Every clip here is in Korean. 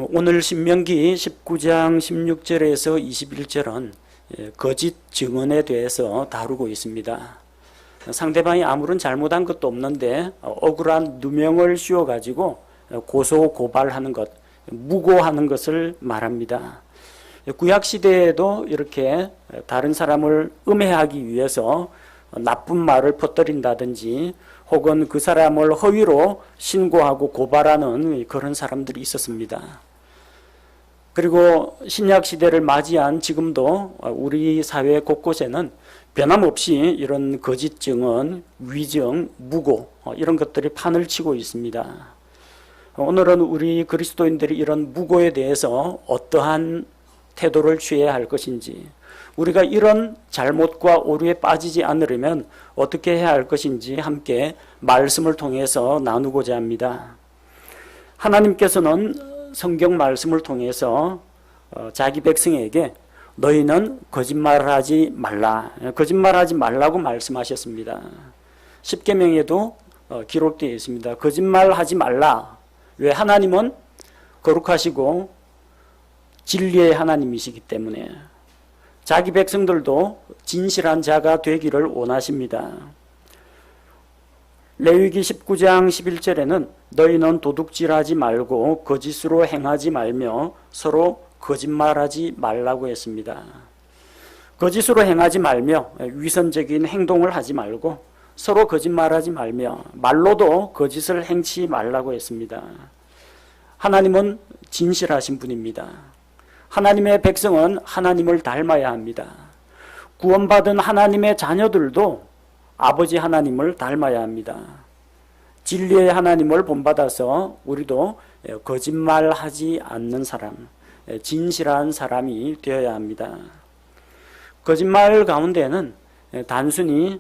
오늘 신명기 19장 16절에서 21절은 거짓 증언에 대해서 다루고 있습니다. 상대방이 아무런 잘못한 것도 없는데 억울한 누명을 씌워가지고 고소 고발하는 것, 무고하는 것을 말합니다. 구약시대에도 이렇게 다른 사람을 음해하기 위해서 나쁜 말을 퍼뜨린다든지 혹은 그 사람을 허위로 신고하고 고발하는 그런 사람들이 있었습니다. 그리고 신약시대를 맞이한 지금도 우리 사회 곳곳에는 변함없이 이런 거짓 증언, 위증, 무고 이런 것들이 판을 치고 있습니다. 오늘은 우리 그리스도인들이 이런 무고에 대해서 어떠한 태도를 취해야 할 것인지, 우리가 이런 잘못과 오류에 빠지지 않으려면 어떻게 해야 할 것인지 함께 말씀을 통해서 나누고자 합니다. 하나님께서는 성경 말씀을 통해서 자기 백성에게 너희는 거짓말하지 말라, 거짓말하지 말라고 말씀하셨습니다. 십계명에도 기록되어 있습니다. 거짓말하지 말라. 왜? 하나님은 거룩하시고 진리의 하나님이시기 때문에 자기 백성들도 진실한 자가 되기를 원하십니다. 레위기 19장 11절에는 너희는 도둑질하지 말고 거짓으로 행하지 말며 서로 거짓말하지 말라고 했습니다. 거짓으로 행하지 말며 위선적인 행동을 하지 말고 서로 거짓말하지 말며 말로도 거짓을 행치 말라고 했습니다. 하나님은 진실하신 분입니다. 하나님의 백성은 하나님을 닮아야 합니다. 구원받은 하나님의 자녀들도 아버지 하나님을 닮아야 합니다. 진리의 하나님을 본받아서 우리도 거짓말하지 않는 사람, 진실한 사람이 되어야 합니다. 거짓말 가운데는 단순히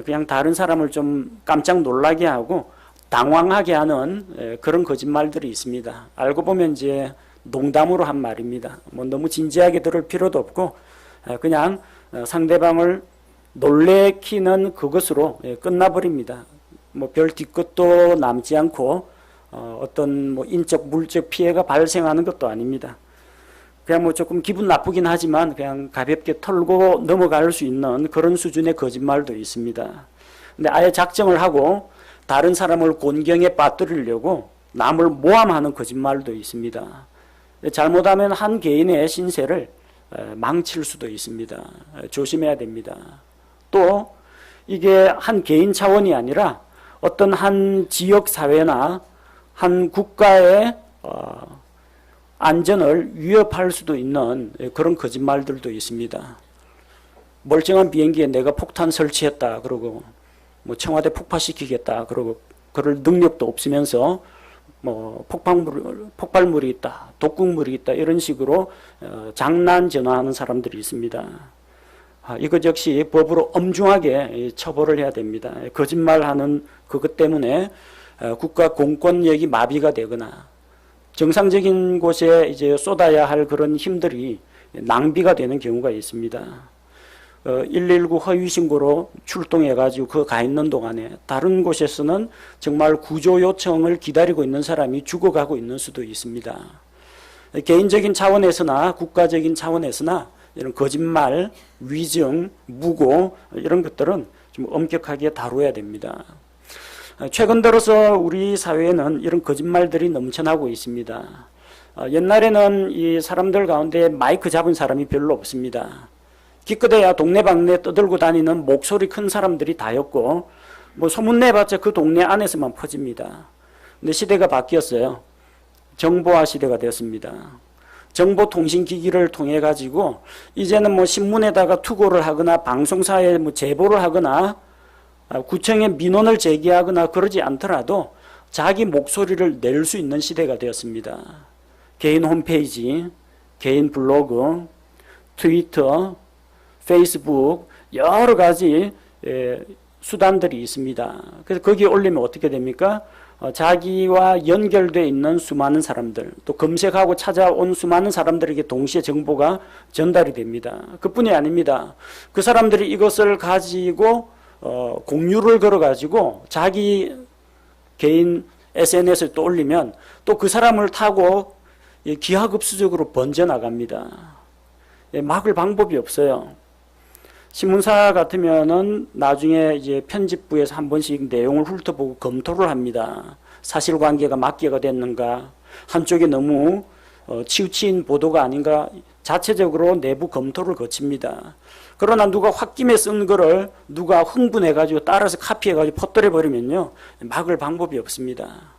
그냥 다른 사람을 좀 깜짝 놀라게 하고 당황하게 하는 그런 거짓말들이 있습니다. 알고 보면 이제 농담으로 한 말입니다. 너무 진지하게 들을 필요도 없고 그냥 상대방을 놀래키는 그것으로 끝나버립니다. 별 뒤끝도 남지 않고 어떤 인적 물적 피해가 발생하는 것도 아닙니다. 그냥 조금 기분 나쁘긴 하지만 그냥 가볍게 털고 넘어갈 수 있는 그런 수준의 거짓말도 있습니다. 근데 아예 작정을 하고 다른 사람을 곤경에 빠뜨리려고 남을 모함하는 거짓말도 있습니다. 잘못하면 한 개인의 신세를 망칠 수도 있습니다. 조심해야 됩니다. 또 이게 한 개인 차원이 아니라 어떤 한 지역 사회나 한 국가의 안전을 위협할 수도 있는 그런 거짓말들도 있습니다. 멀쩡한 비행기에 내가 폭탄 설치했다 그러고 청와대 폭파시키겠다 그러고 그럴 능력도 없으면서 폭발물이 있다, 독극물이 있다 이런 식으로 장난 전화하는 사람들이 있습니다. 이것 역시 법으로 엄중하게 처벌을 해야 됩니다. 거짓말하는 그것 때문에 국가 공권력이 마비가 되거나 정상적인 곳에 이제 쏟아야 할 그런 힘들이 낭비가 되는 경우가 있습니다. 119 허위 신고로 출동해가지고 그 가 있는 동안에 다른 곳에서는 정말 구조 요청을 기다리고 있는 사람이 죽어가고 있는 수도 있습니다. 개인적인 차원에서나 국가적인 차원에서나 이런 거짓말, 위증, 무고 이런 것들은 좀 엄격하게 다루어야 됩니다. 최근 들어서 우리 사회에는 이런 거짓말들이 넘쳐나고 있습니다. 옛날에는 이 사람들 가운데 마이크 잡은 사람이 별로 없습니다. 기껏해야 동네방네 떠들고 다니는 목소리 큰 사람들이 다였고 소문내봤자 그 동네 안에서만 퍼집니다. 근데 시대가 바뀌었어요. 정보화 시대가 되었습니다. 정보통신기기를 통해 가지고 이제는 신문에다가 투고를 하거나 방송사에 제보를 하거나 구청에 민원을 제기하거나 그러지 않더라도 자기 목소리를 낼 수 있는 시대가 되었습니다. 개인 홈페이지, 개인 블로그, 트위터, 페이스북 여러 가지 수단들이 있습니다. 그래서 거기에 올리면 어떻게 됩니까? 자기와 연결되어 있는 수많은 사람들, 또 검색하고 찾아온 수많은 사람들에게 동시에 정보가 전달이 됩니다. 그뿐이 아닙니다. 그 사람들이 이것을 가지고 공유를 걸어가지고 자기 개인 SNS에 또 올리면 또 그 사람을 타고 기하급수적으로 번져나갑니다. 막을 방법이 없어요. 신문사 같으면은 나중에 이제 편집부에서 한 번씩 내용을 훑어보고 검토를 합니다. 사실관계가 맞게가 됐는가, 한쪽이 너무 치우친 보도가 아닌가 자체적으로 내부 검토를 거칩니다. 그러나 누가 홧김에 쓴 거를 누가 흥분해가지고 따라서 카피해가지고 퍼뜨려버리면요, 막을 방법이 없습니다.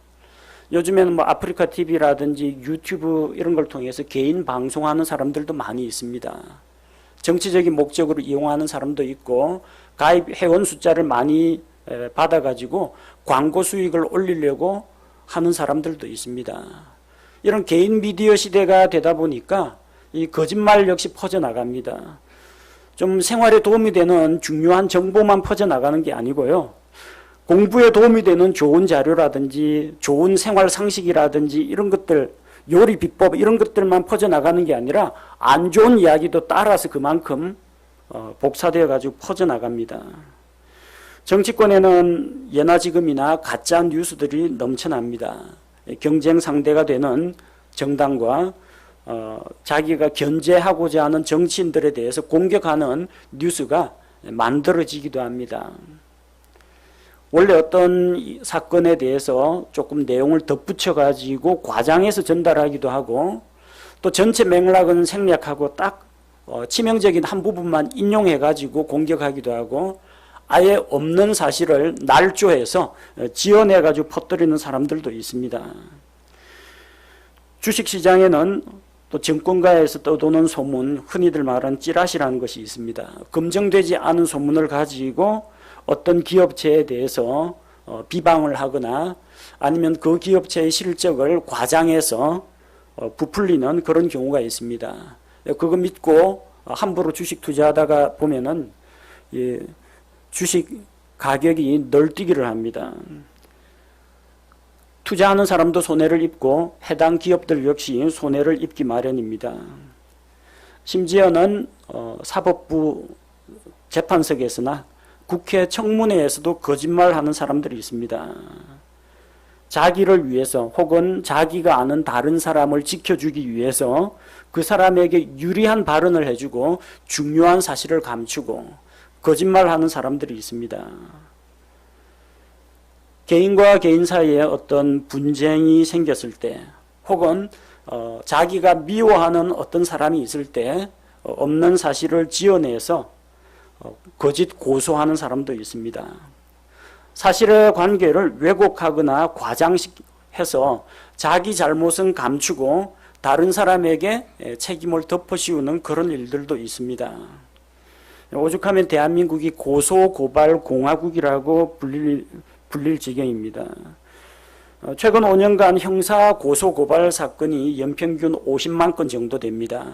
요즘에는 뭐 아프리카 TV라든지 유튜브 이런 걸 통해서 개인 방송하는 사람들도 많이 있습니다. 정치적인 목적으로 이용하는 사람도 있고, 가입 회원 숫자를 많이 받아가지고 광고 수익을 올리려고 하는 사람들도 있습니다. 이런 개인 미디어 시대가 되다 보니까 이 거짓말 역시 퍼져나갑니다. 좀 생활에 도움이 되는 중요한 정보만 퍼져나가는 게 아니고요, 공부에 도움이 되는 좋은 자료라든지 좋은 생활 상식이라든지 이런 것들, 요리 비법 이런 것들만 퍼져나가는 게 아니라 안 좋은 이야기도 따라서 그만큼 복사되어 가지고 퍼져나갑니다. 정치권에는 예나 지금이나 가짜 뉴스들이 넘쳐납니다. 경쟁 상대가 되는 정당과 자기가 견제하고자 하는 정치인들에 대해서 공격하는 뉴스가 만들어지기도 합니다. 원래 어떤 사건에 대해서 조금 내용을 덧붙여 가지고 과장해서 전달하기도 하고, 또 전체 맥락은 생략하고 딱 치명적인 한 부분만 인용해 가지고 공격하기도 하고, 아예 없는 사실을 날조해서 지어내 가지고 퍼뜨리는 사람들도 있습니다. 주식시장에는 또 정권가에서 떠도는 소문, 흔히들 말하는 찌라시라는 것이 있습니다. 검증되지 않은 소문을 가지고 어떤 기업체에 대해서 비방을 하거나 아니면 그 기업체의 실적을 과장해서 부풀리는 그런 경우가 있습니다. 그거 믿고 함부로 주식 투자하다가 보면은 주식 가격이 널뛰기를 합니다. 투자하는 사람도 손해를 입고 해당 기업들 역시 손해를 입기 마련입니다. 심지어는 사법부 재판석에서나 국회 청문회에서도 거짓말하는 사람들이 있습니다. 자기를 위해서 혹은 자기가 아는 다른 사람을 지켜주기 위해서 그 사람에게 유리한 발언을 해주고 중요한 사실을 감추고 거짓말하는 사람들이 있습니다. 개인과 개인 사이에 어떤 분쟁이 생겼을 때, 혹은 자기가 미워하는 어떤 사람이 있을 때 없는 사실을 지어내서 거짓 고소하는 사람도 있습니다. 사실의 관계를 왜곡하거나 과장해서 자기 잘못은 감추고 다른 사람에게 책임을 덮어씌우는 그런 일들도 있습니다. 오죽하면 대한민국이 고소고발 공화국이라고 불릴 지경입니다. 최근 5년간 형사 고소고발 사건이 연평균 50만 건 정도 됩니다.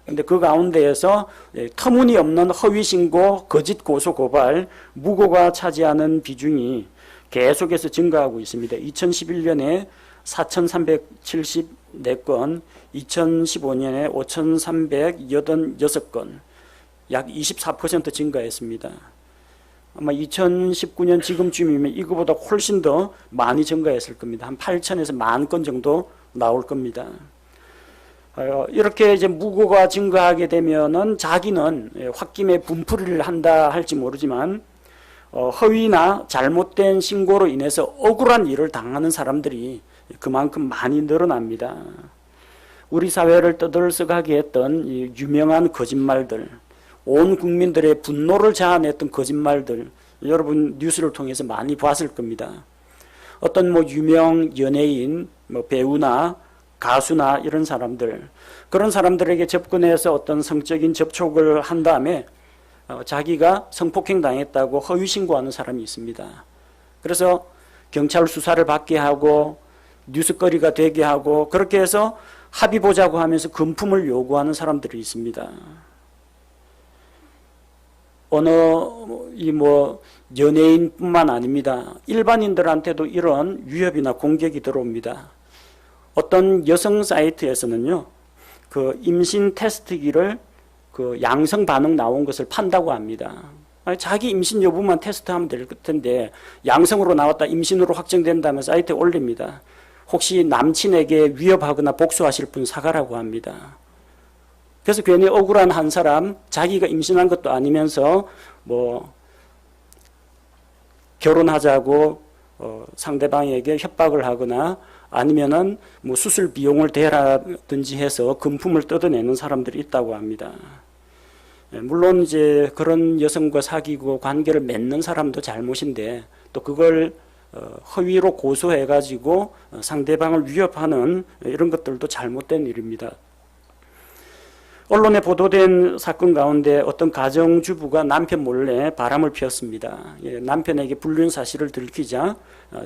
그런데 그 가운데에서 터무니없는 허위신고, 거짓 고소고발, 무고가 차지하는 비중이 계속해서 증가하고 있습니다. 2011년에 4,374건, 2015년에 5,386건, 약 24% 증가했습니다. 아마 2019년 지금쯤이면 이거보다 훨씬 더 많이 증가했을 겁니다. 한 8,000에서 10,000건 정도 나올 겁니다. 이렇게 이제 무고가 증가하게 되면은 자기는 홧김에 분풀이를 한다 할지 모르지만 허위나 잘못된 신고로 인해서 억울한 일을 당하는 사람들이 그만큼 많이 늘어납니다. 우리 사회를 떠들썩하게 했던 이 유명한 거짓말들, 온 국민들의 분노를 자아냈던 거짓말들, 여러분 뉴스를 통해서 많이 봤을 겁니다. 어떤 뭐 유명 연예인, 뭐 배우나 가수나 이런 사람들, 그런 사람들에게 접근해서 어떤 성적인 접촉을 한 다음에 자기가 성폭행 당했다고 허위 신고하는 사람이 있습니다. 그래서 경찰 수사를 받게 하고 뉴스거리가 되게 하고 그렇게 해서 합의 보자고 하면서 금품을 요구하는 사람들이 있습니다. 어느 연예인뿐만 아닙니다. 일반인들한테도 이런 위협이나 공격이 들어옵니다. 어떤 여성 사이트에서는요, 그 임신 테스트기를 그 양성 반응 나온 것을 판다고 합니다. 자기 임신 여부만 테스트하면 될 텐데 양성으로 나왔다, 임신으로 확정된다면 사이트에 올립니다. 혹시 남친에게 위협하거나 복수하실 분 사과라고 합니다. 그래서 괜히 억울한 한 사람, 자기가 임신한 것도 아니면서 뭐 결혼하자고 상대방에게 협박을 하거나 아니면은 뭐 수술 비용을 대라든지 해서 금품을 뜯어내는 사람들이 있다고 합니다. 물론 이제 그런 여성과 사귀고 관계를 맺는 사람도 잘못인데 또 그걸 허위로 고소해가지고 상대방을 위협하는 이런 것들도 잘못된 일입니다. 언론에 보도된 사건 가운데 어떤 가정주부가 남편 몰래 바람을 피웠습니다. 남편에게 불륜 사실을 들키자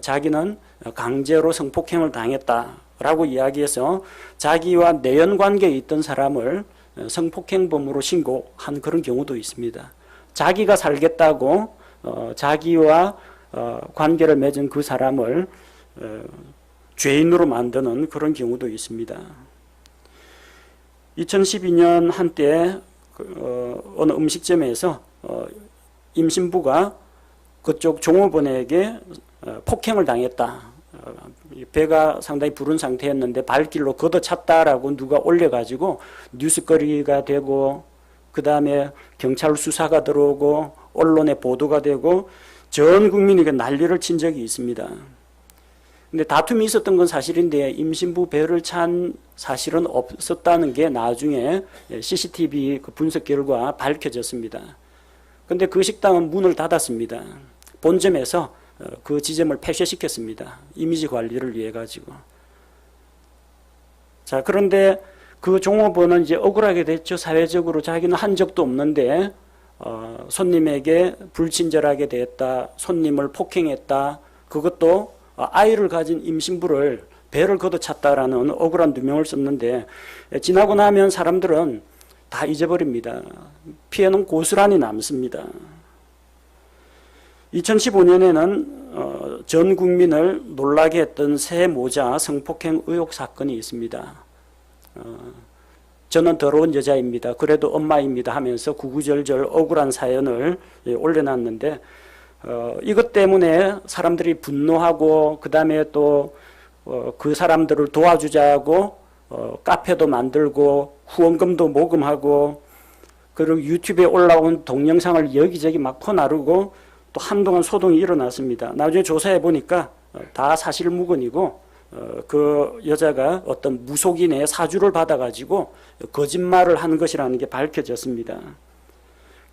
자기는 강제로 성폭행을 당했다라고 이야기해서 자기와 내연 관계에 있던 사람을 성폭행범으로 신고한 그런 경우도 있습니다. 자기가 살겠다고 자기와 관계를 맺은 그 사람을 죄인으로 만드는 그런 경우도 있습니다. 2012년 한때 어느 음식점에서 임신부가 그쪽 종업원에게 폭행을 당했다. 배가 상당히 부른 상태였는데 발길로 걷어찼다라고 누가 올려가지고 뉴스거리가 되고 그 다음에 경찰 수사가 들어오고 언론에 보도가 되고 전 국민이 난리를 친 적이 있습니다. 근데 다툼이 있었던 건 사실인데 임신부 배를 찬 사실은 없었다는 게 나중에 CCTV 분석 결과 밝혀졌습니다. 근데 그 식당은 문을 닫았습니다. 본점에서 그 지점을 폐쇄시켰습니다. 이미지 관리를 위해 가지고. 자, 그런데 그 종업원은 이제 억울하게 됐죠. 사회적으로 자기는 한 적도 없는데 손님에게 불친절하게 대했다. 손님을 폭행했다. 그것도 아이를 가진 임신부를 배를 걷어찼다라는 억울한 누명을 썼는데 지나고 나면 사람들은 다 잊어버립니다. 피해는 고스란히 남습니다. 2015년에는 전 국민을 놀라게 했던 새 모자 성폭행 의혹 사건이 있습니다. 저는 더러운 여자입니다. 그래도 엄마입니다 하면서 구구절절 억울한 사연을 올려놨는데 이것 때문에 사람들이 분노하고 그 다음에 또 그 사람들을 도와주자고 카페도 만들고 후원금도 모금하고 그리고 유튜브에 올라온 동영상을 여기저기 막 퍼나르고 또 한동안 소동이 일어났습니다. 나중에 조사해 보니까 다 사실무근이고 그 여자가 어떤 무속인의 사주를 받아가지고 거짓말을 한 것이라는 게 밝혀졌습니다.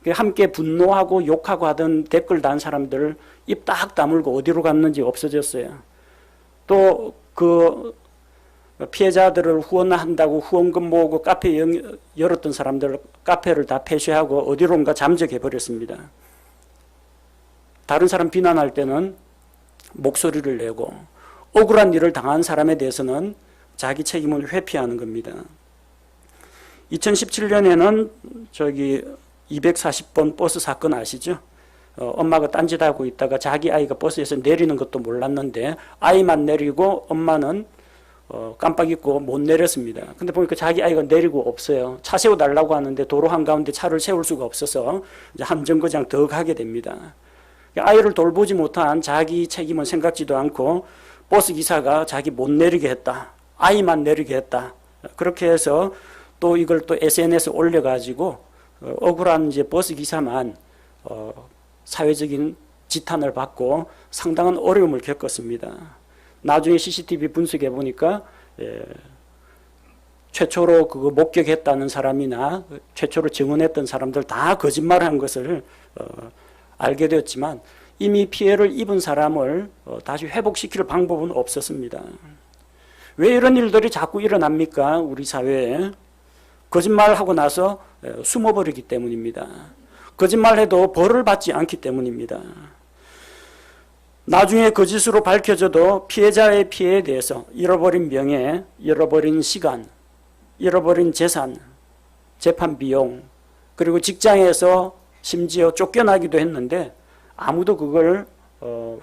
함께 분노하고 욕하고 하던 댓글 단 사람들 입 딱 다물고 어디로 갔는지 없어졌어요. 또 그 피해자들을 후원한다고 후원금 모으고 카페 열었던 사람들 카페를 다 폐쇄하고 어디론가 잠적해버렸습니다. 다른 사람 비난할 때는 목소리를 내고 억울한 일을 당한 사람에 대해서는 자기 책임을 회피하는 겁니다. 2017년에는 240번 버스 사건 아시죠? 엄마가 딴짓하고 있다가 자기 아이가 버스에서 내리는 것도 몰랐는데 아이만 내리고 엄마는 깜빡 잊고 못 내렸습니다. 근데 보니까 자기 아이가 내리고 없어요. 차 세워달라고 하는데 도로 한가운데 차를 세울 수가 없어서 이제 한 정거장 더 가게 됩니다. 아이를 돌보지 못한 자기 책임은 생각지도 않고 버스 기사가 자기 못 내리게 했다. 아이만 내리게 했다. 그렇게 해서 또 이걸 또 SNS에 올려가지고 억울한 이제 버스 기사만 사회적인 지탄을 받고 상당한 어려움을 겪었습니다. 나중에 CCTV 분석해 보니까 최초로 그거 목격했다는 사람이나 최초로 증언했던 사람들 다 거짓말한 것을 알게 되었지만 이미 피해를 입은 사람을 다시 회복시킬 방법은 없었습니다. 왜 이런 일들이 자꾸 일어납니까? 우리 사회에. 거짓말하고 나서 숨어버리기 때문입니다. 거짓말해도 벌을 받지 않기 때문입니다. 나중에 거짓으로 밝혀져도 피해자의 피해에 대해서 잃어버린 명예, 잃어버린 시간, 잃어버린 재산, 재판 비용, 그리고 직장에서 심지어 쫓겨나기도 했는데 아무도 그걸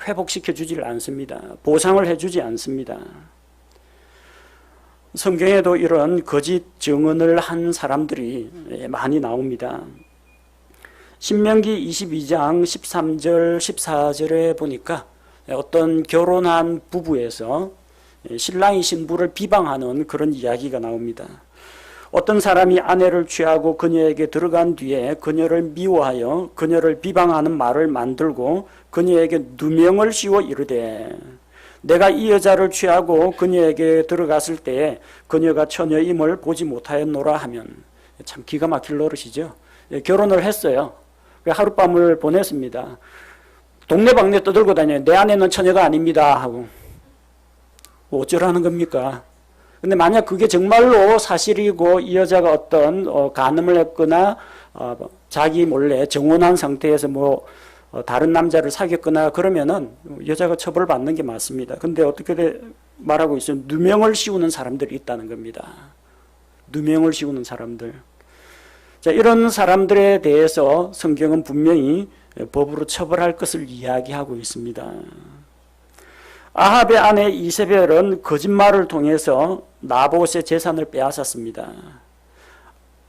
회복시켜 주질 않습니다. 보상을 해주지 않습니다. 성경에도 이런 거짓 증언을 한 사람들이 많이 나옵니다. 신명기 22장 13절 14절에 보니까 어떤 결혼한 부부에서 신랑이 신부를 비방하는 그런 이야기가 나옵니다. 어떤 사람이 아내를 취하고 그녀에게 들어간 뒤에 그녀를 미워하여 그녀를 비방하는 말을 만들고 그녀에게 누명을 씌워 이르되 내가 이 여자를 취하고 그녀에게 들어갔을 때에 그녀가 처녀임을 보지 못하였노라 하면, 참 기가 막힐 노릇이죠. 결혼을 했어요. 하룻밤을 보냈습니다. 동네방네 떠들고 다녀요. 내 아내는 처녀가 아닙니다 하고. 어쩌라는 겁니까? 근데 만약 그게 정말로 사실이고 이 여자가 어떤 간음을 했거나 자기 몰래 정혼한 상태에서 다른 남자를 사귀었거나 그러면은 여자가 처벌받는 게 맞습니다. 근데 어떻게 말하고 있어요? 누명을 씌우는 사람들이 있다는 겁니다. 누명을 씌우는 사람들. 자, 이런 사람들에 대해서 성경은 분명히 법으로 처벌할 것을 이야기하고 있습니다. 아합의 아내 이세벨은 거짓말을 통해서 나봇의 재산을 빼앗았습니다.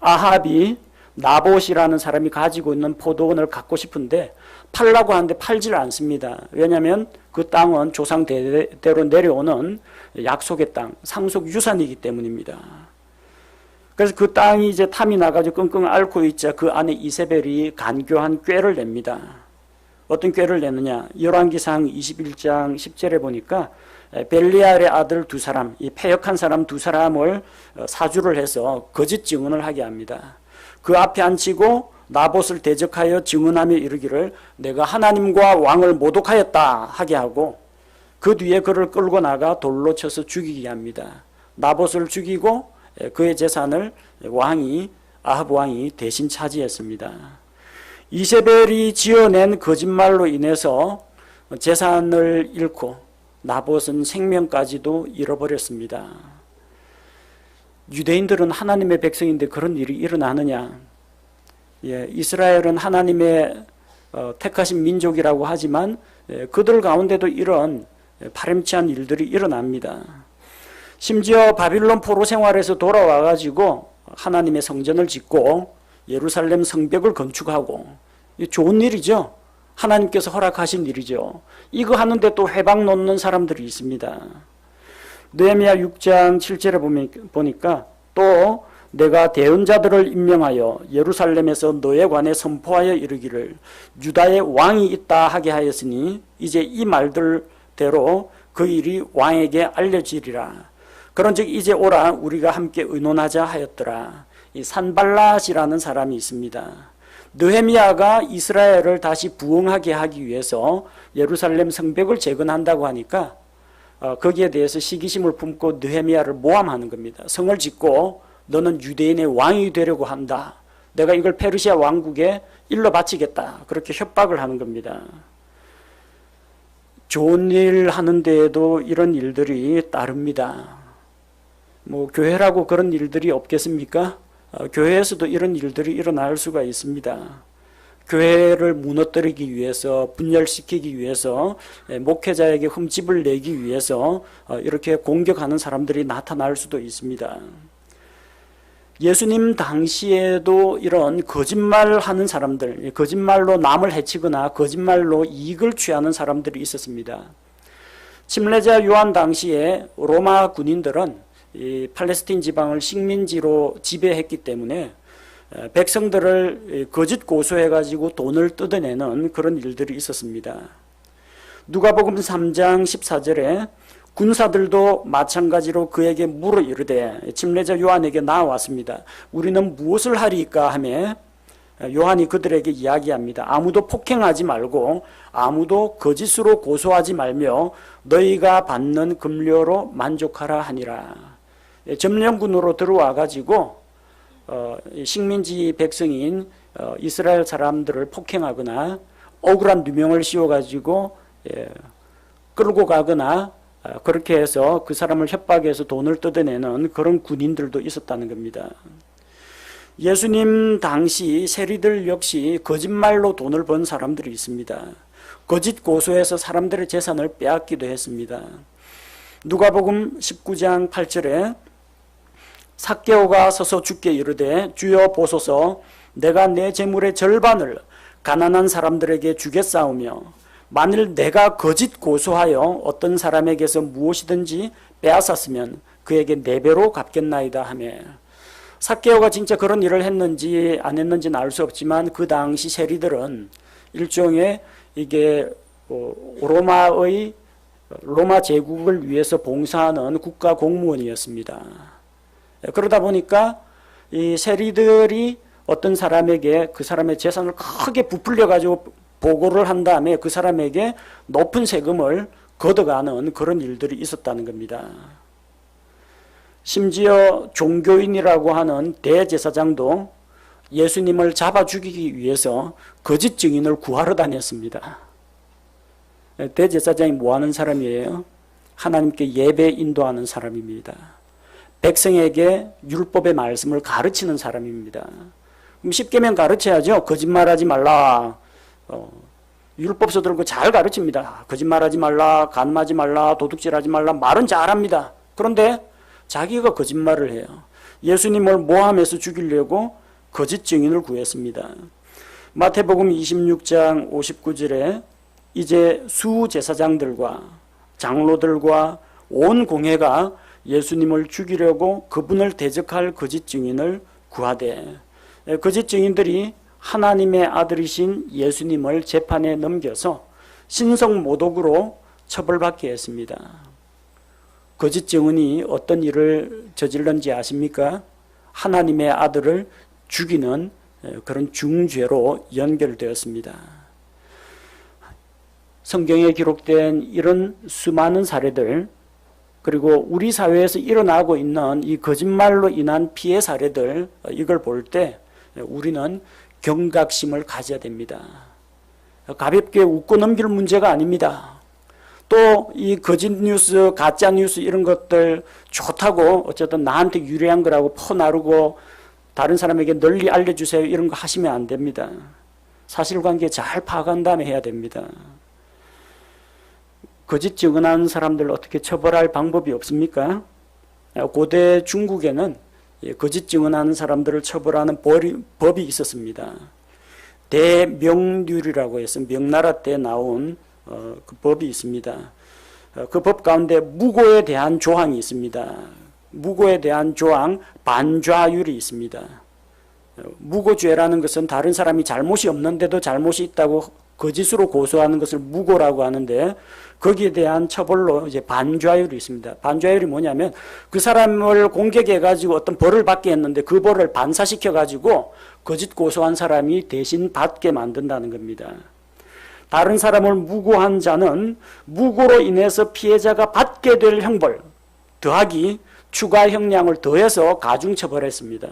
아합이 나봇이라는 사람이 가지고 있는 포도원을 갖고 싶은데 팔라고 하는데 팔질 않습니다. 왜냐하면 그 땅은 조상 대대로 내려오는 약속의 땅, 상속 유산이기 때문입니다. 그래서 그 땅이 이제 탐이 나가지고 끙끙 앓고 있자 그 안에 이세벨이 간교한 꾀를 냅니다. 어떤 꾀를 내느냐? 열왕기상 21장 10절에 보니까 벨리알의 아들 두 사람, 이 패역한 사람 두 사람을 사주를 해서 거짓 증언을 하게 합니다. 그 앞에 앉히고 나봇을 대적하여 증언하며 이르기를 내가 하나님과 왕을 모독하였다 하게 하고 그 뒤에 그를 끌고 나가 돌로 쳐서 죽이게 합니다. 나봇을 죽이고 그의 재산을 아합 왕이 대신 차지했습니다. 이세벨이 지어낸 거짓말로 인해서 재산을 잃고 나봇은 생명까지도 잃어버렸습니다. 유대인들은 하나님의 백성인데 그런 일이 일어나느냐? 이스라엘은 하나님의 택하신 민족이라고 하지만 그들 가운데도 이런 파렴치한 일들이 일어납니다. 심지어 바빌론 포로 생활에서 돌아와가지고 하나님의 성전을 짓고 예루살렘 성벽을 건축하고, 좋은 일이죠. 하나님께서 허락하신 일이죠. 이거 하는데 또 회방 놓는 사람들이 있습니다. 느헤미야 6장 7절에 보니까 또 내가 대언자들을 임명하여 예루살렘에서 너에 관해 선포하여 이르기를 유다의 왕이 있다 하게 하였으니 이제 이 말들대로 그 일이 왕에게 알려지리라. 그런즉 이제 오라 우리가 함께 의논하자 하였더라. 이 산발랏이라는 사람이 있습니다. 느헤미야가 이스라엘을 다시 부흥하게 하기 위해서 예루살렘 성벽을 재건한다고 하니까 거기에 대해서 시기심을 품고 느헤미야를 모함하는 겁니다. 성을 짓고 너는 유대인의 왕이 되려고 한다. 내가 이걸 페르시아 왕국에 일러 바치겠다. 그렇게 협박을 하는 겁니다. 좋은 일 하는 데에도 이런 일들이 따릅니다. 교회라고 그런 일들이 없겠습니까? 교회에서도 이런 일들이 일어날 수가 있습니다. 교회를 무너뜨리기 위해서, 분열시키기 위해서, 목회자에게 흠집을 내기 위해서 이렇게 공격하는 사람들이 나타날 수도 있습니다. 예수님 당시에도 이런 거짓말하는 사람들, 거짓말로 남을 해치거나 거짓말로 이익을 취하는 사람들이 있었습니다. 침례자 요한 당시에 로마 군인들은 이 팔레스틴 지방을 식민지로 지배했기 때문에 백성들을 거짓 고소해가지고 돈을 뜯어내는 그런 일들이 있었습니다. 누가복음 3장 14절에 군사들도 마찬가지로 그에게 물어 이르되 침례자 요한에게 나왔습니다. 우리는 무엇을 하리까 하며 요한이 그들에게 이야기합니다. 아무도 폭행하지 말고 아무도 거짓으로 고소하지 말며 너희가 받는 급료로 만족하라 하니라. 점령군으로 들어와 가지고 식민지 백성인 이스라엘 사람들을 폭행하거나 억울한 누명을 씌워 가지고 끌고 가거나 그렇게 해서 그 사람을 협박해서 돈을 뜯어내는 그런 군인들도 있었다는 겁니다. 예수님 당시 세리들 역시 거짓말로 돈을 번 사람들이 있습니다. 거짓 고소해서 사람들의 재산을 빼앗기도 했습니다. 누가복음 19장 8절에 삭개오가 서서 주께 이르되 주여 보소서 내가 내 재물의 절반을 가난한 사람들에게 주겠사오며 만일 내가 거짓 고소하여 어떤 사람에게서 무엇이든지 빼앗았으면 그에게 4배로 갚겠나이다 하며, 삭개오가 진짜 그런 일을 했는지 안 했는지는 알 수 없지만 그 당시 세리들은 일종의 이게 로마 제국을 위해서 봉사하는 국가 공무원이었습니다. 그러다 보니까 이 세리들이 어떤 사람에게 그 사람의 재산을 크게 부풀려 가지고 보고를 한 다음에 그 사람에게 높은 세금을 걷어가는 그런 일들이 있었다는 겁니다. 심지어 종교인이라고 하는 대제사장도 예수님을 잡아 죽이기 위해서 거짓 증인을 구하러 다녔습니다. 대제사장이 뭐 하는 사람이에요? 하나님께 예배 인도하는 사람입니다. 백성에게 율법의 말씀을 가르치는 사람입니다. 그럼 십계명 가르쳐야죠. 거짓말하지 말라. 율법서 들고 잘 가르칩니다. 거짓말하지 말라, 간음하지 말라, 도둑질하지 말라. 말은 잘합니다. 그런데 자기가 거짓말을 해요. 예수님을 모함해서 죽이려고 거짓 증인을 구했습니다. 마태복음 26장 59절에 이제 수제사장들과 장로들과 온 공회가 예수님을 죽이려고 그분을 대적할 거짓 증인을 구하되, 거짓 증인들이 하나님의 아들이신 예수님을 재판에 넘겨서 신성모독으로 처벌받게 했습니다. 거짓 증인이 어떤 일을 저질렀는지 아십니까? 하나님의 아들을 죽이는 그런 중죄로 연결되었습니다. 성경에 기록된 이런 수많은 사례들, 그리고 우리 사회에서 일어나고 있는 이 거짓말로 인한 피해 사례들, 이걸 볼 때 우리는 경각심을 가져야 됩니다. 가볍게 웃고 넘길 문제가 아닙니다. 또 이 거짓 뉴스, 가짜 뉴스 이런 것들 좋다고 어쨌든 나한테 유리한 거라고 퍼나르고 다른 사람에게 널리 알려주세요 이런 거 하시면 안 됩니다. 사실관계 잘 파악한 다음에 해야 됩니다. 거짓 증언하는 사람들 어떻게 처벌할 방법이 없습니까? 고대 중국에는 거짓 증언하는 사람들을 처벌하는 법이 있었습니다. 대명률이라고 해서 명나라 때 나온 그 법이 있습니다. 그 법 가운데 무고에 대한 조항이 있습니다. 무고에 대한 조항 반좌율이 있습니다. 무고죄라는 것은 다른 사람이 잘못이 없는데도 잘못이 있다고 거짓으로 고소하는 것을 무고라고 하는데, 거기에 대한 처벌로 이제 반좌율이 있습니다. 반좌율이 뭐냐면 그 사람을 공격해가지고 어떤 벌을 받게 했는데 그 벌을 반사시켜가지고 거짓 고소한 사람이 대신 받게 만든다는 겁니다. 다른 사람을 무고한 자는 무고로 인해서 피해자가 받게 될 형벌 더하기 추가 형량을 더해서 가중처벌했습니다.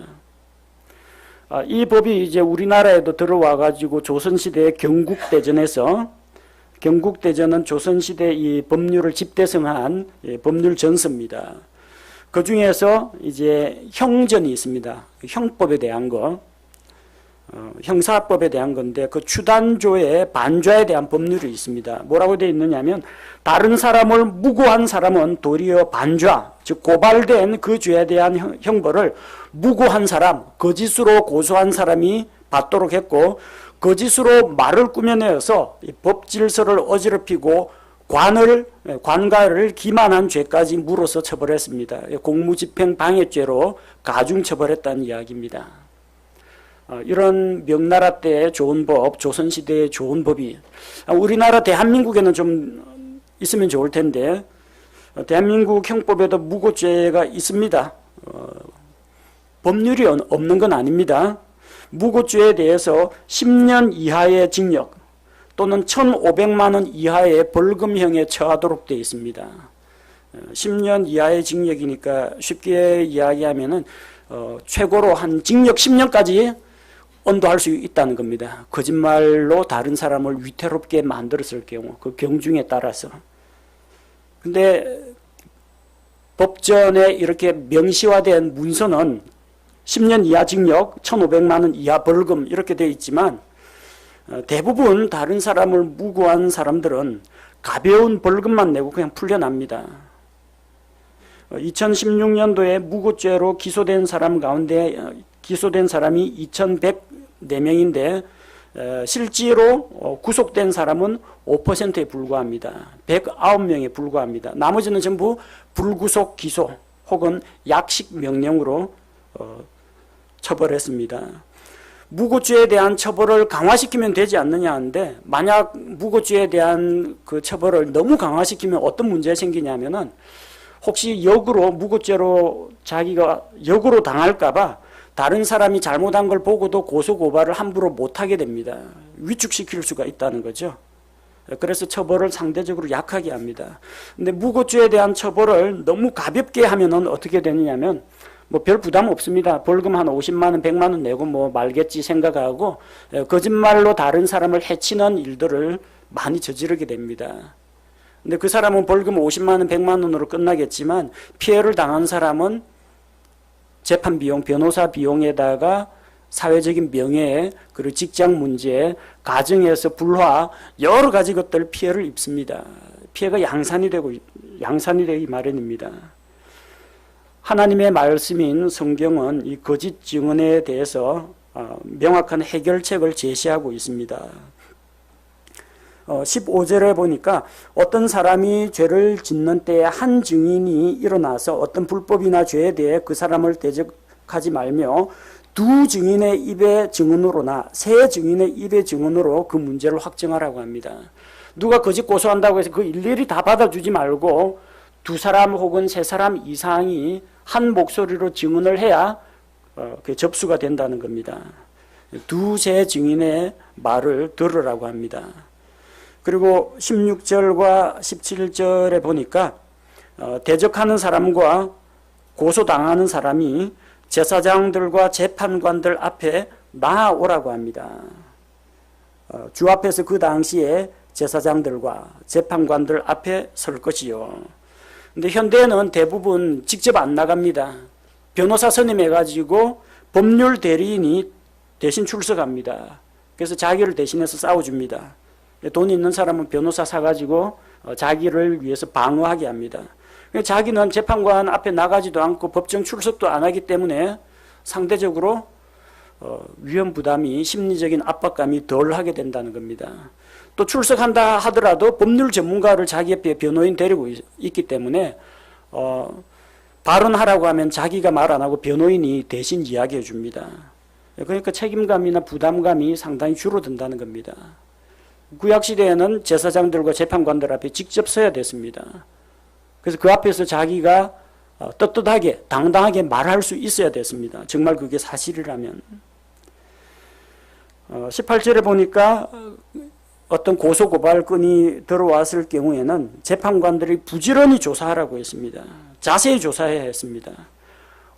이 법이 이제 우리나라에도 들어와가지고 조선시대 경국대전에서, 경국대전은 조선시대 이 법률을 집대성한 법률 전서입니다. 그 중에서 이제 형전이 있습니다. 형법에 대한 거, 형사법에 대한 건데 그 추단조의 반좌에 대한 법률이 있습니다. 뭐라고 되어 있느냐면 다른 사람을 무고한 사람은 도리어 반좌, 즉 고발된 그 죄에 대한 형벌을 무고한 사람, 거짓으로 고소한 사람이 받도록 했고, 거짓으로 말을 꾸며내어서 법 질서를 어지럽히고 관가를 기만한 죄까지 물어서 처벌했습니다. 공무집행 방해죄로 가중처벌했다는 이야기입니다. 이런 명나라 때의 좋은 법, 조선시대의 좋은 법이 우리나라 대한민국에는 좀 있으면 좋을 텐데, 대한민국 형법에도 무고죄가 있습니다. 법률이 없는 건 아닙니다. 무고죄에 대해서 10년 이하의 징역 또는 1,500만 원 이하의 벌금형에 처하도록 되어 있습니다. 10년 이하의 징역이니까 쉽게 이야기하면은 최고로 한 징역 10년까지 언도할 수 있다는 겁니다. 거짓말로 다른 사람을 위태롭게 만들었을 경우, 그 경중에 따라서. 근데 법전에 이렇게 명시화된 문서는 10년 이하 징역, 1,500만 원 이하 벌금 이렇게 되어 있지만 대부분 다른 사람을 무고한 사람들은 가벼운 벌금만 내고 그냥 풀려납니다. 2016년도에 무고죄로 기소된 사람 가운데 기소된 사람이 2,104명인데 실제로 구속된 사람은 5%에 불과합니다. 109명에 불과합니다. 나머지는 전부 불구속 기소 혹은 약식 명령으로 처벌했습니다. 무고죄에 대한 처벌을 강화시키면 되지 않느냐 하는데, 만약 무고죄에 대한 그 처벌을 너무 강화시키면 어떤 문제가 생기냐면은 혹시 역으로 무고죄로 자기가 역으로 당할까봐 다른 사람이 잘못한 걸 보고도 고소고발을 함부로 못하게 됩니다. 위축시킬 수가 있다는 거죠. 그래서 처벌을 상대적으로 약하게 합니다. 근데 무고죄에 대한 처벌을 너무 가볍게 하면은 어떻게 되느냐면 뭐 별 부담 없습니다. 벌금 한 50만 원, 100만 원 내고 뭐 말겠지 생각하고 거짓말로 다른 사람을 해치는 일들을 많이 저지르게 됩니다. 근데 그 사람은 벌금 50만 원, 100만 원으로 끝나겠지만 피해를 당한 사람은 재판 비용, 변호사 비용에다가 사회적인 명예, 그리고 직장 문제, 가정에서 불화, 여러 가지 것들 피해를 입습니다. 피해가 양산이 되기 마련입니다. 하나님의 말씀인 성경은 이 거짓 증언에 대해서 명확한 해결책을 제시하고 있습니다. 15절에 보니까 어떤 사람이 죄를 짓는 때에 한 증인이 일어나서 어떤 불법이나 죄에 대해 그 사람을 대적하지 말며 두 증인의 입의 증언으로나 세 증인의 입의 증언으로 그 문제를 확정하라고 합니다. 누가 거짓 고소한다고 해서 그 일일이 다 받아주지 말고 두 사람 혹은 세 사람 이상이 한 목소리로 증언을 해야 그 접수가 된다는 겁니다. 두세 증인의 말을 들으라고 합니다. 그리고 16절과 17절에 보니까 대적하는 사람과 고소당하는 사람이 제사장들과 재판관들 앞에 나아오라고 합니다. 주 앞에서 그 당시에 제사장들과 재판관들 앞에 설 것이요. 근데 현대에는 대부분 직접 안 나갑니다. 변호사 선임해가지고 법률 대리인이 대신 출석합니다. 그래서 자기를 대신해서 싸워줍니다. 돈 있는 사람은 변호사 사가지고 자기를 위해서 방어하게 합니다. 자기는 재판관 앞에 나가지도 않고 법정 출석도 안 하기 때문에 상대적으로 위험 부담이, 심리적인 압박감이 덜 하게 된다는 겁니다. 또 출석한다 하더라도 법률 전문가를 자기 옆에 변호인 데리고 있기 때문에 발언하라고 하면 자기가 말 안 하고 변호인이 대신 이야기해 줍니다. 그러니까 책임감이나 부담감이 상당히 줄어든다는 겁니다. 구약시대에는 제사장들과 재판관들 앞에 직접 서야 됐습니다. 그래서 그 앞에서 자기가 떳떳하게 당당하게 말할 수 있어야 됐습니다. 정말 그게 사실이라면. 18절에 보니까 어떤 고소고발 건이 들어왔을 경우에는 재판관들이 부지런히 조사하라고 했습니다. 자세히 조사해야 했습니다.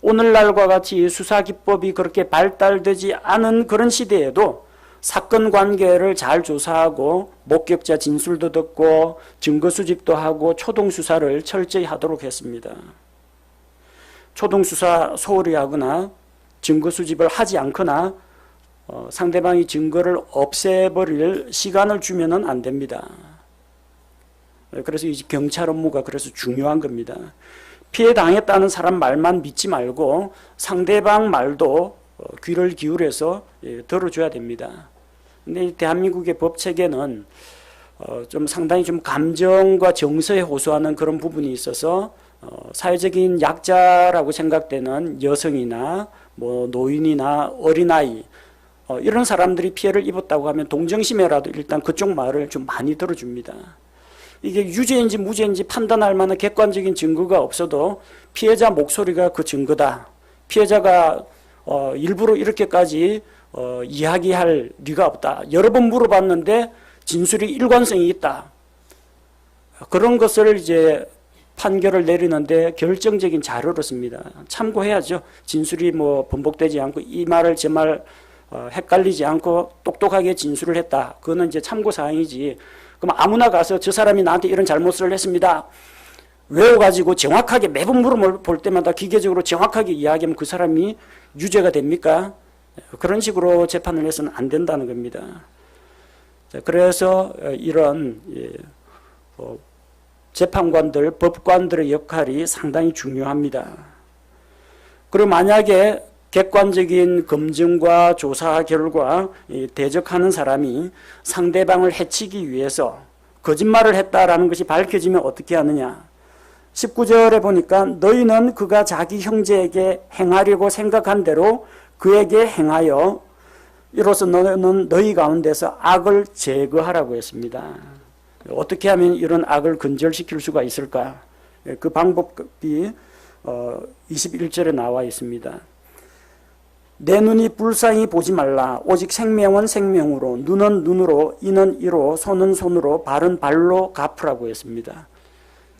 오늘날과 같이 수사기법이 그렇게 발달되지 않은 그런 시대에도 사건 관계를 잘 조사하고 목격자 진술도 듣고 증거 수집도 하고 초동 수사를 철저히 하도록 했습니다. 초동 수사 소홀히 하거나 증거 수집을 하지 않거나 상대방이 증거를 없애버릴 시간을 주면은 안 됩니다. 그래서 이 경찰 업무가 그래서 중요한 겁니다. 피해 당했다는 사람 말만 믿지 말고 상대방 말도 귀를 기울여서 들어줘야 됩니다. 근데 대한민국의 법 체계는 좀 상당히 좀 감정과 정서에 호소하는 그런 부분이 있어서 사회적인 약자라고 생각되는 여성이나 뭐 노인이나 어린아이 이런 사람들이 피해를 입었다고 하면 동정심에라도 일단 그쪽 말을 좀 많이 들어줍니다. 이게 유죄인지 무죄인지 판단할 만한 객관적인 증거가 없어도 피해자 목소리가 그 증거다. 피해자가 일부러 이렇게까지 이야기할 리가 없다. 여러 번 물어봤는데 진술이 일관성이 있다. 그런 것을 이제 판결을 내리는데 결정적인 자료로 씁니다. 참고해야죠. 진술이 뭐 번복되지 않고 이 말을 저 말 헷갈리지 않고 똑똑하게 진술을 했다. 그거는 이제 참고사항이지. 그럼 아무나 가서 저 사람이 나한테 이런 잘못을 했습니다. 외워가지고 정확하게 매번 물어볼 때마다 기계적으로 정확하게 이야기하면 그 사람이 유죄가 됩니까? 그런 식으로 재판을 해서는 안 된다는 겁니다. 그래서 이런 재판관들, 법관들의 역할이 상당히 중요합니다. 그리고 만약에 객관적인 검증과 조사 결과 대적하는 사람이 상대방을 해치기 위해서 거짓말을 했다라는 것이 밝혀지면 어떻게 하느냐. 19절에 보니까 너희는 그가 자기 형제에게 행하려고 생각한 대로 그에게 행하여 이로써 너는 너희 가운데서 악을 제거하라고 했습니다. 어떻게 하면 이런 악을 근절시킬 수가 있을까? 그 방법이 21절에 나와 있습니다. 내 눈이 불쌍히 보지 말라. 오직 생명은 생명으로, 눈은 눈으로, 이는 이로, 손은 손으로, 발은 발로 갚으라고 했습니다.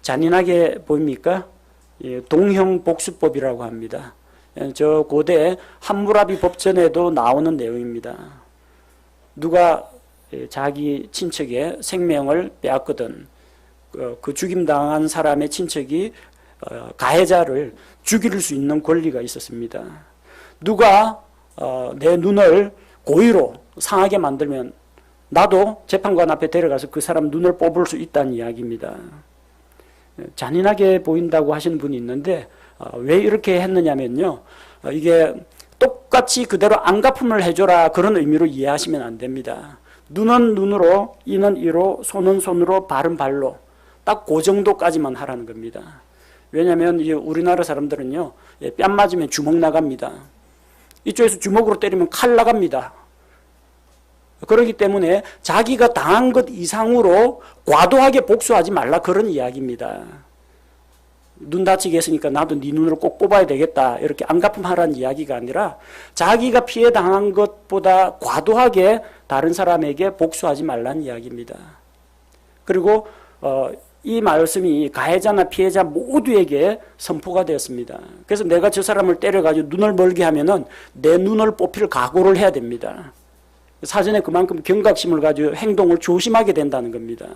잔인하게 보입니까? 동형복수법이라고 합니다. 저 고대 함무라비 법전에도 나오는 내용입니다. 누가 자기 친척의 생명을 빼앗거든 그 죽임당한 사람의 친척이 가해자를 죽일 수 있는 권리가 있었습니다. 누가 내 눈을 고의로 상하게 만들면 나도 재판관 앞에 데려가서 그 사람 눈을 뽑을 수 있다는 이야기입니다. 잔인하게 보인다고 하시는 분이 있는데 왜 이렇게 했느냐면요. 이게 똑같이 그대로 안갚음을 해줘라 그런 의미로 이해하시면 안 됩니다. 눈은 눈으로, 이는 이로, 손은 손으로, 발은 발로 딱 그 정도까지만 하라는 겁니다. 왜냐하면 우리나라 사람들은요. 뺨 맞으면 주먹 나갑니다. 이쪽에서 주먹으로 때리면 칼 나갑니다. 그렇기 때문에 자기가 당한 것 이상으로 과도하게 복수하지 말라 그런 이야기입니다. 눈 다치게 했으니까 나도 네 눈으로 꼭 뽑아야 되겠다 이렇게 안갚음하라는 이야기가 아니라 자기가 피해 당한 것보다 과도하게 다른 사람에게 복수하지 말라는 이야기입니다. 그리고 이 말씀이 가해자나 피해자 모두에게 선포가 되었습니다. 그래서 내가 저 사람을 때려가지고 눈을 멀게 하면은 내 눈을 뽑힐 각오를 해야 됩니다. 사전에 그만큼 경각심을 가지고 행동을 조심하게 된다는 겁니다.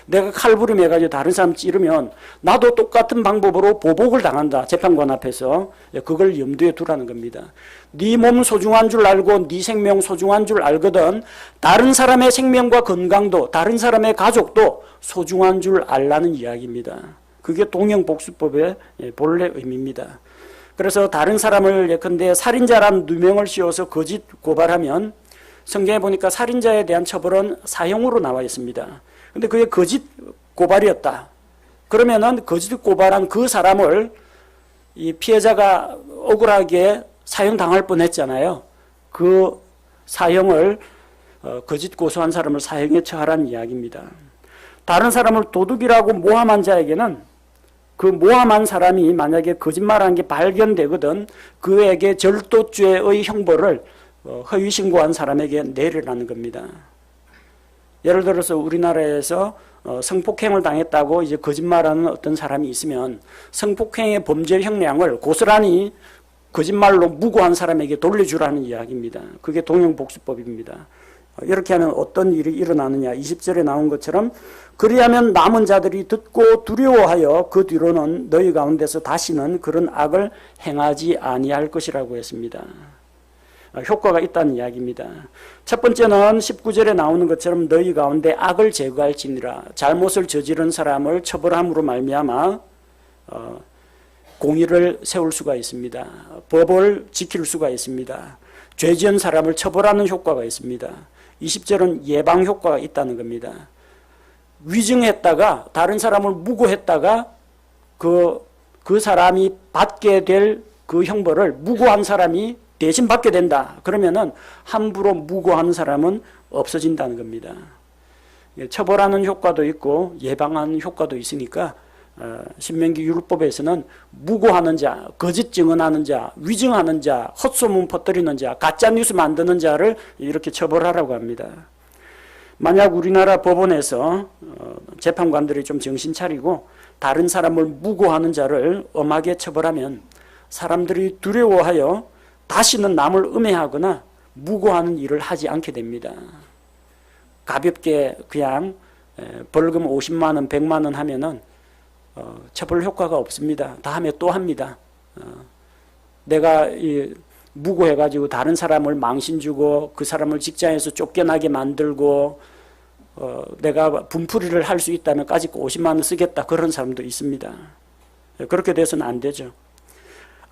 내가 칼부림 해가지고 다른 사람 찌르면 나도 똑같은 방법으로 보복을 당한다. 재판관 앞에서. 그걸 염두에 두라는 겁니다. 네 몸 소중한 줄 알고 네 생명 소중한 줄 알거든 다른 사람의 생명과 건강도 다른 사람의 가족도 소중한 줄 알라는 이야기입니다. 그게 동형복수법의 본래 의미입니다. 그래서 다른 사람을 예컨대 살인자라는 누명을 씌워서 거짓 고발하면 성경에 보니까 살인자에 대한 처벌은 사형으로 나와 있습니다. 근데 그게 거짓 고발이었다. 그러면은 거짓 고발한 그 사람을 이 피해자가 억울하게 사형당할 뻔했잖아요. 그 사형을 거짓 고소한 사람을 사형에 처하라는 이야기입니다. 다른 사람을 도둑이라고 모함한 자에게는 그 모함한 사람이 만약에 거짓말한 게 발견되거든 그에게 절도죄의 형벌을 허위 신고한 사람에게 내리라는 겁니다. 예를 들어서 우리나라에서 성폭행을 당했다고 이제 거짓말하는 어떤 사람이 있으면 성폭행의 범죄 형량을 고스란히 거짓말로 무고한 사람에게 돌려주라는 이야기입니다. 그게 동형복수법입니다. 이렇게 하면 어떤 일이 일어나느냐. 20절에 나온 것처럼 그리하면 남은 자들이 듣고 두려워하여 그 뒤로는 너희 가운데서 다시는 그런 악을 행하지 아니할 것이라고 했습니다. 효과가 있다는 이야기입니다. 첫 번째는 19절에 나오는 것처럼 너희 가운데 악을 제거할지니라. 잘못을 저지른 사람을 처벌함으로 말미암아 공의를 세울 수가 있습니다. 법을 지킬 수가 있습니다. 죄 지은 사람을 처벌하는 효과가 있습니다. 20절은 예방 효과가 있다는 겁니다. 위증했다가 다른 사람을 무고했다가 그 사람이 받게 될 그 형벌을 무고한 사람이 대신 받게 된다. 그러면은 함부로 무고하는 사람은 없어진다는 겁니다. 처벌하는 효과도 있고 예방하는 효과도 있으니까 신명기 율법에서는 무고하는 자, 거짓 증언하는 자, 위증하는 자, 헛소문 퍼뜨리는 자, 가짜뉴스 만드는 자를 이렇게 처벌하라고 합니다. 만약 우리나라 법원에서 재판관들이 좀 정신 차리고 다른 사람을 무고하는 자를 엄하게 처벌하면 사람들이 두려워하여 다시는 남을 음해하거나 무고하는 일을 하지 않게 됩니다. 가볍게 그냥 벌금 50만 원, 100만 원 하면은 처벌 효과가 없습니다. 다음에 또 합니다. 내가 무고해가지고 다른 사람을 망신 주고 그 사람을 직장에서 쫓겨나게 만들고 내가 분풀이를 할 수 있다면 까짓 50만 원 쓰겠다 그런 사람도 있습니다. 그렇게 돼서는 안 되죠.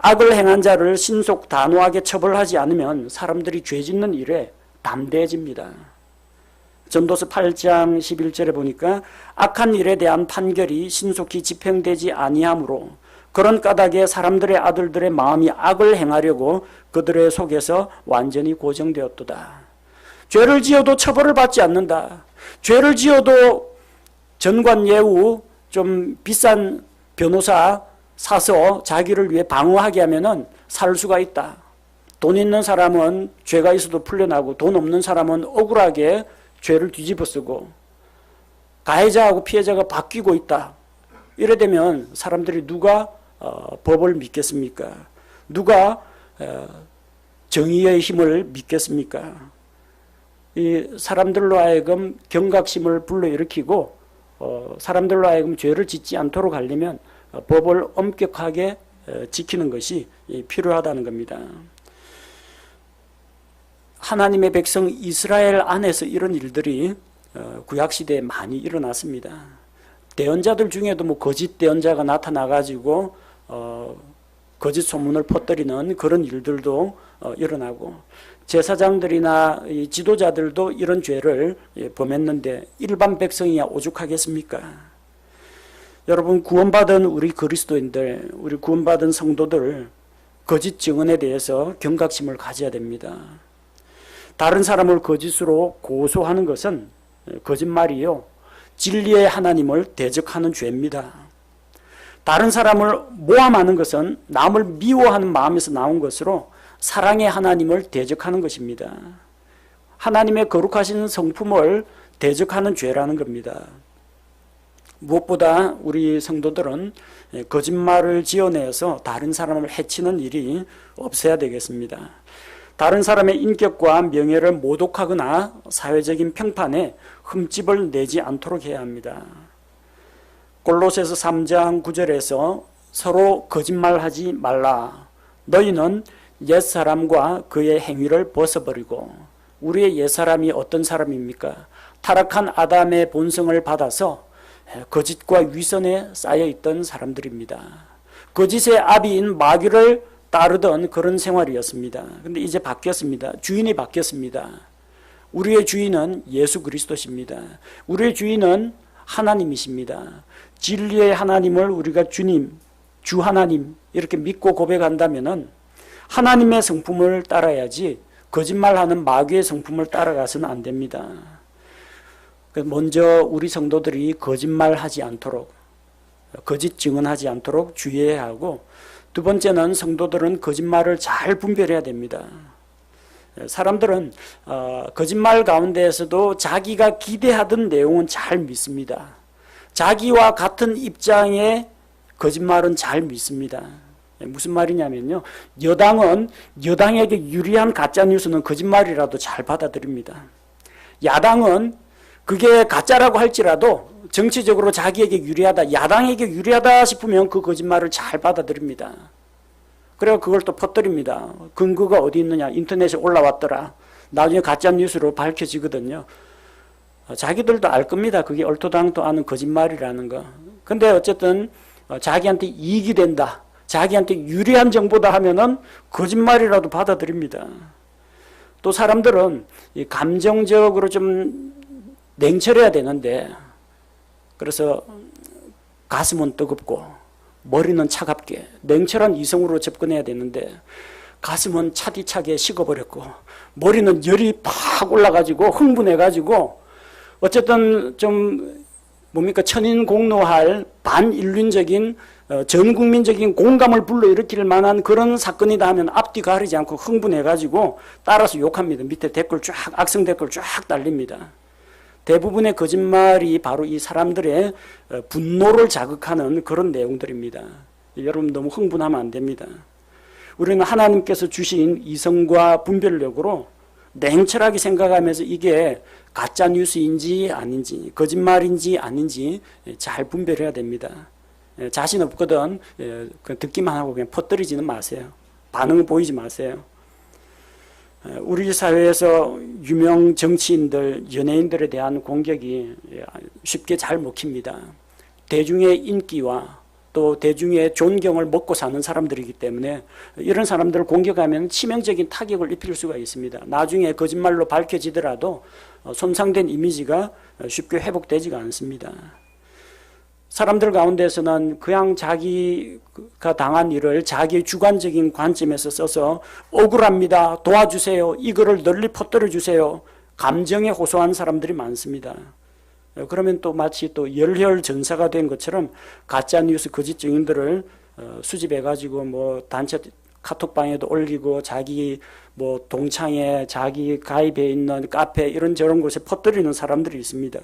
악을 행한 자를 신속 단호하게 처벌하지 않으면 사람들이 죄 짓는 일에 담대해집니다. 전도서 8장 11절에 보니까 악한 일에 대한 판결이 신속히 집행되지 아니하므로 그런 까닭에 사람들의 아들들의 마음이 악을 행하려고 그들의 속에서 완전히 고정되었도다. 죄를 지어도 처벌을 받지 않는다. 죄를 지어도 전관 예우 좀 비싼 변호사 사서 자기를 위해 방어하게 하면은 살 수가 있다. 돈 있는 사람은 죄가 있어도 풀려나고 돈 없는 사람은 억울하게 죄를 뒤집어 쓰고 가해자하고 피해자가 바뀌고 있다. 이래 되면 사람들이 누가 법을 믿겠습니까? 누가 정의의 힘을 믿겠습니까? 이 사람들로 하여금 경각심을 불러일으키고 사람들로 하여금 죄를 짓지 않도록 하려면 법을 엄격하게 지키는 것이 필요하다는 겁니다. 하나님의 백성 이스라엘 안에서 이런 일들이 구약시대에 많이 일어났습니다. 대언자들 중에도 뭐 거짓 대언자가 나타나가지고 거짓 소문을 퍼뜨리는 그런 일들도 일어나고 제사장들이나 지도자들도 이런 죄를 범했는데 일반 백성이야 오죽하겠습니까? 여러분 구원받은 우리 그리스도인들, 우리 구원받은 성도들 거짓 증언에 대해서 경각심을 가져야 됩니다. 다른 사람을 거짓으로 고소하는 것은 거짓말이요. 진리의 하나님을 대적하는 죄입니다. 다른 사람을 모함하는 것은 남을 미워하는 마음에서 나온 것으로 사랑의 하나님을 대적하는 것입니다. 하나님의 거룩하신 성품을 대적하는 죄라는 겁니다. 무엇보다 우리 성도들은 거짓말을 지어내서 다른 사람을 해치는 일이 없어야 되겠습니다. 다른 사람의 인격과 명예를 모독하거나 사회적인 평판에 흠집을 내지 않도록 해야 합니다. 골로새서 3장 9절에서 서로 거짓말하지 말라. 너희는 옛사람과 그의 행위를 벗어버리고 우리의 옛사람이 어떤 사람입니까? 타락한 아담의 본성을 받아서 거짓과 위선에 쌓여있던 사람들입니다. 거짓의 아비인 마귀를 따르던 그런 생활이었습니다. 그런데 이제 바뀌었습니다. 주인이 바뀌었습니다. 우리의 주인은 예수 그리스도십니다. 우리의 주인은 하나님이십니다. 진리의 하나님을 우리가 주님, 주 하나님 이렇게 믿고 고백한다면은 하나님의 성품을 따라야지 거짓말하는 마귀의 성품을 따라가서는 안 됩니다. 먼저 우리 성도들이 거짓말하지 않도록, 거짓 증언하지 않도록 주의해야 하고, 두 번째는 성도들은 거짓말을 잘 분별해야 됩니다. 사람들은 거짓말 가운데에서도 자기가 기대하던 내용은 잘 믿습니다. 자기와 같은 입장의 거짓말은 잘 믿습니다. 무슨 말이냐면요, 여당은 여당에게 유리한 가짜뉴스는 거짓말이라도 잘 받아들입니다. 야당은 그게 가짜라고 할지라도 정치적으로 자기에게 유리하다, 야당에게 유리하다 싶으면 그 거짓말을 잘 받아들입니다. 그래서 그걸 또 퍼뜨립니다. 근거가 어디 있느냐, 인터넷에 올라왔더라. 나중에 가짜뉴스로 밝혀지거든요. 자기들도 알 겁니다. 그게 얼토당토 않은 거짓말이라는 거. 근데 어쨌든 자기한테 이익이 된다, 자기한테 유리한 정보다 하면은 거짓말이라도 받아들입니다. 또 사람들은 감정적으로 좀 냉철해야 되는데, 그래서 가슴은 뜨겁고 머리는 차갑게 냉철한 이성으로 접근해야 되는데 가슴은 차디차게 식어버렸고 머리는 열이 팍 올라가지고 흥분해가지고 어쨌든 좀 뭡니까, 천인공노할 반인륜적인 전국민적인 공감을 불러일으킬 만한 그런 사건이다 하면 앞뒤 가리지 않고 흥분해가지고 따라서 욕합니다. 밑에 댓글 쫙, 악성 댓글 쫙 달립니다. 대부분의 거짓말이 바로 이 사람들의 분노를 자극하는 그런 내용들입니다. 여러분 너무 흥분하면 안 됩니다. 우리는 하나님께서 주신 이성과 분별력으로 냉철하게 생각하면서 이게 가짜 뉴스인지 아닌지, 거짓말인지 아닌지 잘 분별해야 됩니다. 자신 없거든 듣기만 하고 그냥 퍼뜨리지는 마세요. 반응을 보이지 마세요. 우리 사회에서 유명 정치인들, 연예인들에 대한 공격이 쉽게 잘 먹힙니다. 대중의 인기와 또 대중의 존경을 먹고 사는 사람들이기 때문에 이런 사람들을 공격하면 치명적인 타격을 입힐 수가 있습니다. 나중에 거짓말로 밝혀지더라도 손상된 이미지가 쉽게 회복되지가 않습니다. 사람들 가운데서는 그냥 자기가 당한 일을 자기의 주관적인 관점에서 써서 억울합니다, 도와주세요, 이거를 널리 퍼뜨려 주세요, 감정에 호소한 사람들이 많습니다. 그러면 또 마치 또 열혈전사가 된 것처럼 가짜뉴스 거짓 증인들을 수집해가지고 뭐 단체 카톡방에도 올리고 자기 뭐 동창회, 자기 가입해 있는 카페 이런 저런 곳에 퍼뜨리는 사람들이 있습니다.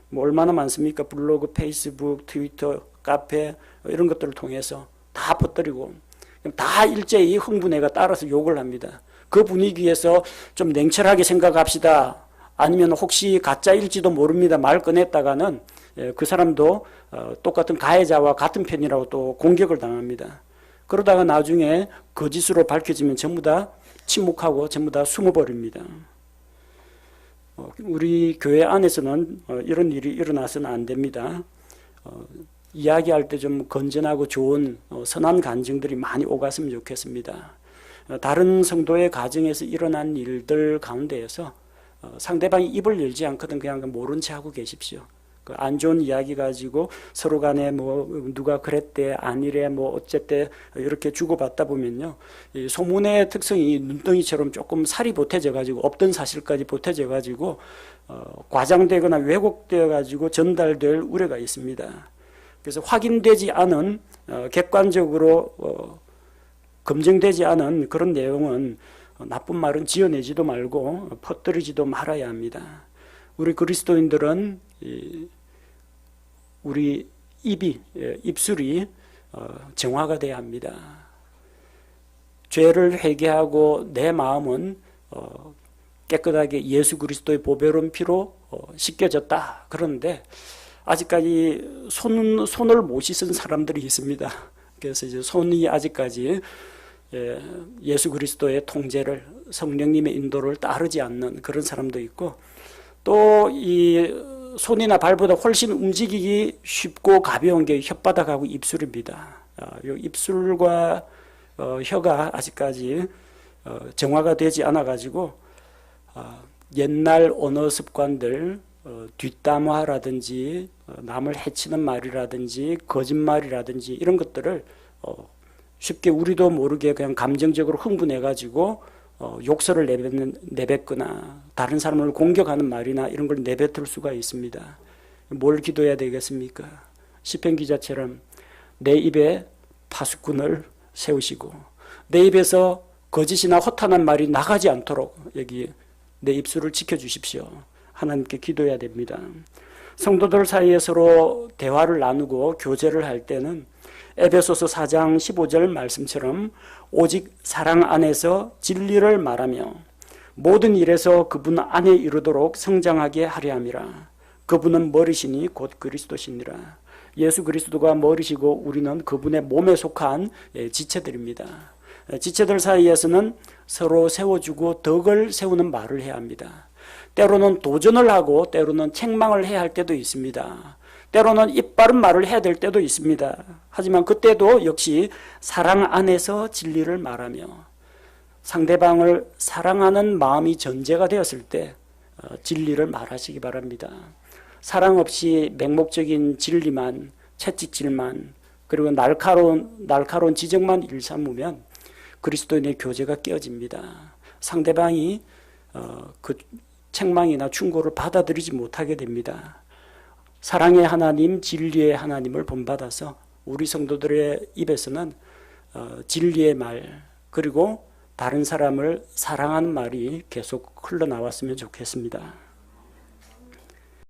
뭐 얼마나 많습니까? 블로그, 페이스북, 트위터, 카페 이런 것들을 통해서 다 퍼뜨리고 다 일제히 흥분해가 따라서 욕을 합니다. 그 분위기에서 좀 냉철하게 생각합시다. 아니면 혹시 가짜일지도 모릅니다. 말 꺼냈다가는 그 사람도 똑같은 가해자와 같은 편이라고 또 공격을 당합니다. 그러다가 나중에 거짓으로 밝혀지면 전부 다 침묵하고 전부 다 숨어버립니다. 우리 교회 안에서는 이런 일이 일어나서는 안 됩니다. 이야기할 때 좀 건전하고 좋은 선한 감정들이 많이 오갔으면 좋겠습니다. 다른 성도의 가정에서 일어난 일들 가운데에서 상대방이 입을 열지 않거든 그냥 모른 체 하고 계십시오. 그 안 좋은 이야기 가지고 서로 간에 뭐 누가 그랬대 아니래 뭐 어쨌대 이렇게 주고받다 보면요, 이 소문의 특성이 눈덩이처럼 조금 살이 보태져 가지고 없던 사실까지 보태져 가지고 과장되거나 왜곡되어 가지고 전달될 우려가 있습니다. 그래서 확인되지 않은 객관적으로 검증되지 않은 그런 내용은 나쁜 말은 지어내지도 말고 퍼뜨리지도 말아야 합니다. 우리 그리스도인들은 우리 입술이 정화가 돼야 합니다. 죄를 회개하고 내 마음은 깨끗하게 예수 그리스도의 보배로운 피로 씻겨졌다. 그런데 아직까지 손을 못 씻은 사람들이 있습니다. 그래서 이제 손이 아직까지 예수 그리스도의 통제를, 성령님의 인도를 따르지 않는 그런 사람도 있고, 또 이 손이나 발보다 훨씬 움직이기 쉽고 가벼운 게 혓바닥하고 입술입니다. 이 입술과 혀가 아직까지 정화가 되지 않아 가지고 옛날 언어 습관들, 뒷담화라든지 남을 해치는 말이라든지 거짓말이라든지 이런 것들을 쉽게 우리도 모르게 그냥 감정적으로 흥분해 가지고 욕설을 내뱉거나 다른 사람을 공격하는 말이나 이런 걸 내뱉을 수가 있습니다. 뭘 기도해야 되겠습니까? 시편 기자처럼 내 입에 파수꾼을 세우시고 내 입에서 거짓이나 허탄한 말이 나가지 않도록 여기 내 입술을 지켜주십시오. 하나님께 기도해야 됩니다. 성도들 사이에 서로 대화를 나누고 교제를 할 때는 에베소서 4장 15절 말씀처럼 오직 사랑 안에서 진리를 말하며 모든 일에서 그분 안에 이르도록 성장하게 하려 함이라. 그분은 머리시니 곧 그리스도시니라. 예수 그리스도가 머리시고 우리는 그분의 몸에 속한 지체들입니다. 지체들 사이에서는 서로 세워주고 덕을 세우는 말을 해야 합니다. 때로는 도전을 하고 때로는 책망을 해야 할 때도 있습니다. 때로는 입바른 말을 해야 될 때도 있습니다. 하지만 그때도 역시 사랑 안에서 진리를 말하며 상대방을 사랑하는 마음이 전제가 되었을 때 진리를 말하시기 바랍니다. 사랑 없이 맹목적인 진리만, 채찍질만, 그리고 날카로운 지적만 일삼으면 그리스도인의 교제가 깨어집니다. 상대방이 그 책망이나 충고를 받아들이지 못하게 됩니다. 사랑의 하나님, 진리의 하나님을 본받아서 우리 성도들의 입에서는 진리의 말, 그리고 다른 사람을 사랑하는 말이 계속 흘러나왔으면 좋겠습니다.